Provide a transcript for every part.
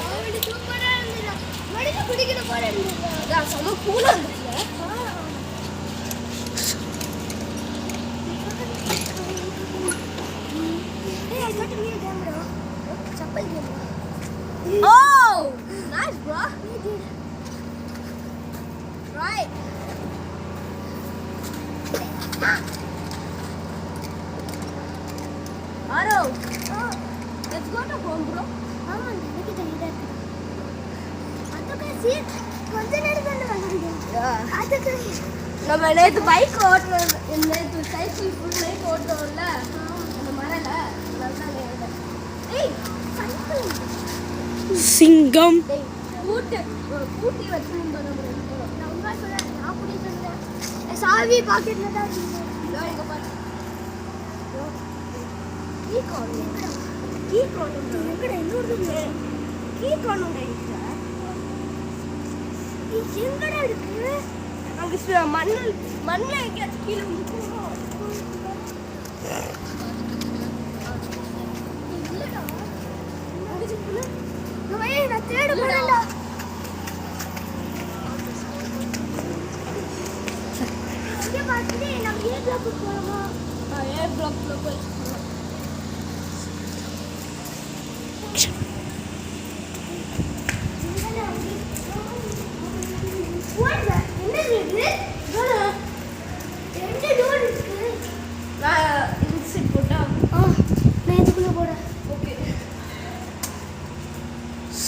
அவளே சூப்பரா இருந்துடா. மடியில குடிக்கிற போல இருந்துடா. அதான் செம கூலா இருந்துச்சுல. Hey, I got me a camera. Chappal camera. Oh, nice, bro. Right. Aro. Oh. Let's go to home, bro. ஆமா, எனக்கு தெரியுதா. அதுக்கு சீட் கொஞ்ச நேரம் தான் வந்தது. அதுக்கு நம்ம நேத்து பைக் ஓட்டுறோம். நேத்து சைக்கிள் ஃபுல் நைட் ஓட்டுறோம்ல. அந்த மரல நல்லா ஏறுது. ஏய், சைக்கிள். சிங்கம். டேய், கூட்டி வச்சிருந்தோம் நம்ம. நான் உங்க சொல்றேன். நான் கூட்டி வந்தேன். சாவி பாக்கெட்ல தான் இருக்கு. இதோ இங்க பாரு. கீ காணும் எங்கடா இன்னொரு கீ காணும் எங்கடா இருக்கு அங்க மண்ணில் எங்கேயாச்சும் கீழே விழுந்துருக்கோம். இல்லடா நான் தேட போறேன்டா. இங்கே பார்த்துட்டு நம்ம ஏ பிளாக்கு போகலாமா? ஏ பிளாக்ல போய்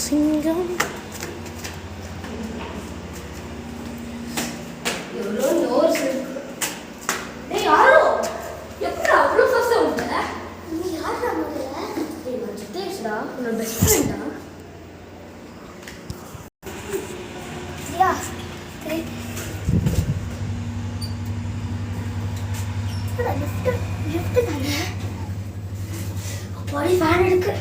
சிங்கம் எவ்வளோ நோர்ஸ் இருக்கு. டேய் யாரோ எப்படி அவ்வளோ ஃபர்ஸ்ட் வந்த? நீ யாரா முதல்ல? டேய் நான் ஜிதேஷ்டா, உன்னோட பெஸ்ட் ஃப்ரெண்டா? யா டேய் அட லிஃப்ட் தானே. பாடி ஃபேன் இருக்கு.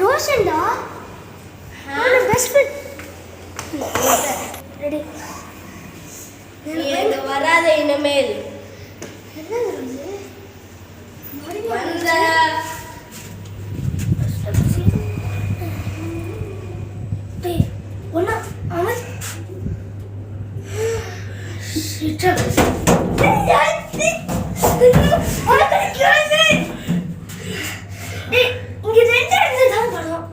ரோஷன்டா பெஸ்ட் ரெடி நீ வராத இனிமேல் வந்த ஒன்னா அவன் இங்க ரெண்டு இடத்துல தான் படம்.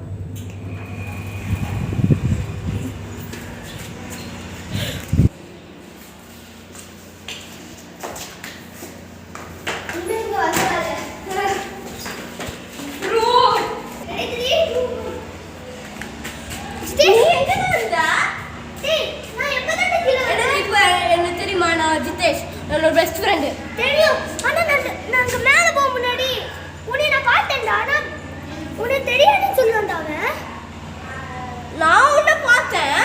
ஜிதேஷ் என்னோட பெஸ்ட் ஃப்ரெண்ட் தெரியும். ஆனா நாங்க மேல போக முன்னாடி உன்னை நான் பார்த்தேன்டா. ஆனா உன்னை தெரியாதுன்னு சொல்லுவான்டா அவன். நான் உன்னை பார்த்தேன்.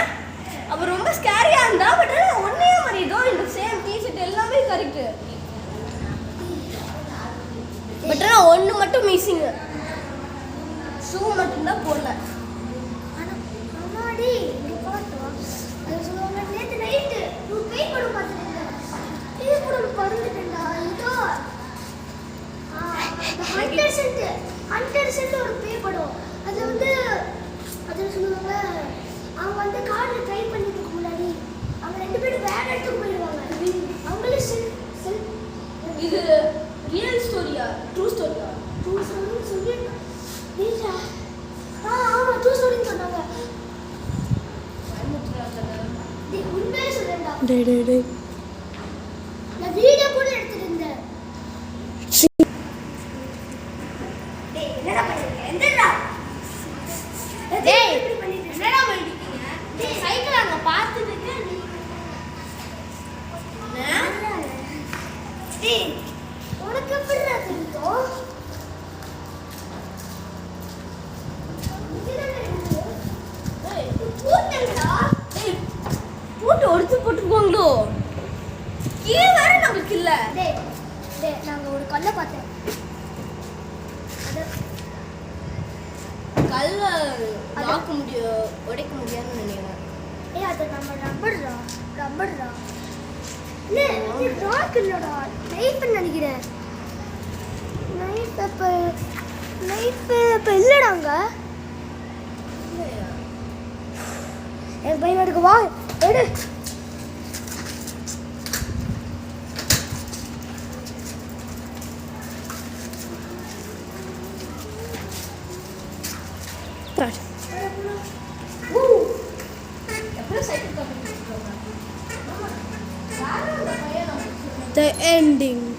அவ ரொம்ப ஸ்கேரியா இருந்தா. பட் ஒன்னே மாதிரி இதோ இந்த சேம் டி-ஷர்ட் எல்லாமே கரெக்ட். பட் ஆனா ஒன்னு மட்டும் மிஸ்ஸிங். ஷூ மட்டும் தான் போடல. ஆனா அம்மாடி இங்க பாத்தா அது சொல்லுவாங்க நேத்து நைட் நீ பேய் படம் பார்த்துட்டு இது கூட பறந்துட்டேன்டா. இதோ ஹண்டர்ஸ் ஒரு பேய் படம். அது வந்து அது சொல்லுவாங்க அவங்க வந்து கார்ல ட்ரை பண்ணிட்டு முன்னாடி அவங்க ரெண்டு பேரும் வேற இடத்துக்கு போயிடுவாங்க. அவங்களே இது ரியல் ஸ்டோரியா ட்ரூ ஸ்டோரியா? ட்ரூ ஸ்டோரின்னு சொல்லி நீச்சா ஆமா ட்ரூ ஸ்டோரின்னு சொன்னாங்க. உண்மையே சொல்றேன்டா. டேய் நான் வீடியோ கூட எடுத்துட்டேன். டேய் என்னடா பண்றீங்க? என்னடா டேய் என்னடா பண்ணிட்டீங்க? டேய் சைக்கிள் அங்க பார்த்துட்டு நீ டேய் உனக்கு எப்படிடா தெரியும்? டேய் பூட்டங்கடா. டேய் பூட்டு ஒருத்து போட்டுக்குவாங்களோ? கீழே வேற நமக்கு இல்ல. டேய் நாங்க ஒரு கல்லை பார்த்தேன். கல்ல லாக்க முடியும் உடைக்க முடியாதுன்னு நினைக்கிறேன். ஏய் அது நம்ம ரப்பர்ரா இல்ல இது ராக் இல்லடா நைஃப் நினைக்கிறேன். நைஃப் இல்லடாங்க. என் பையன் எடுக்க வா எடு. The ending.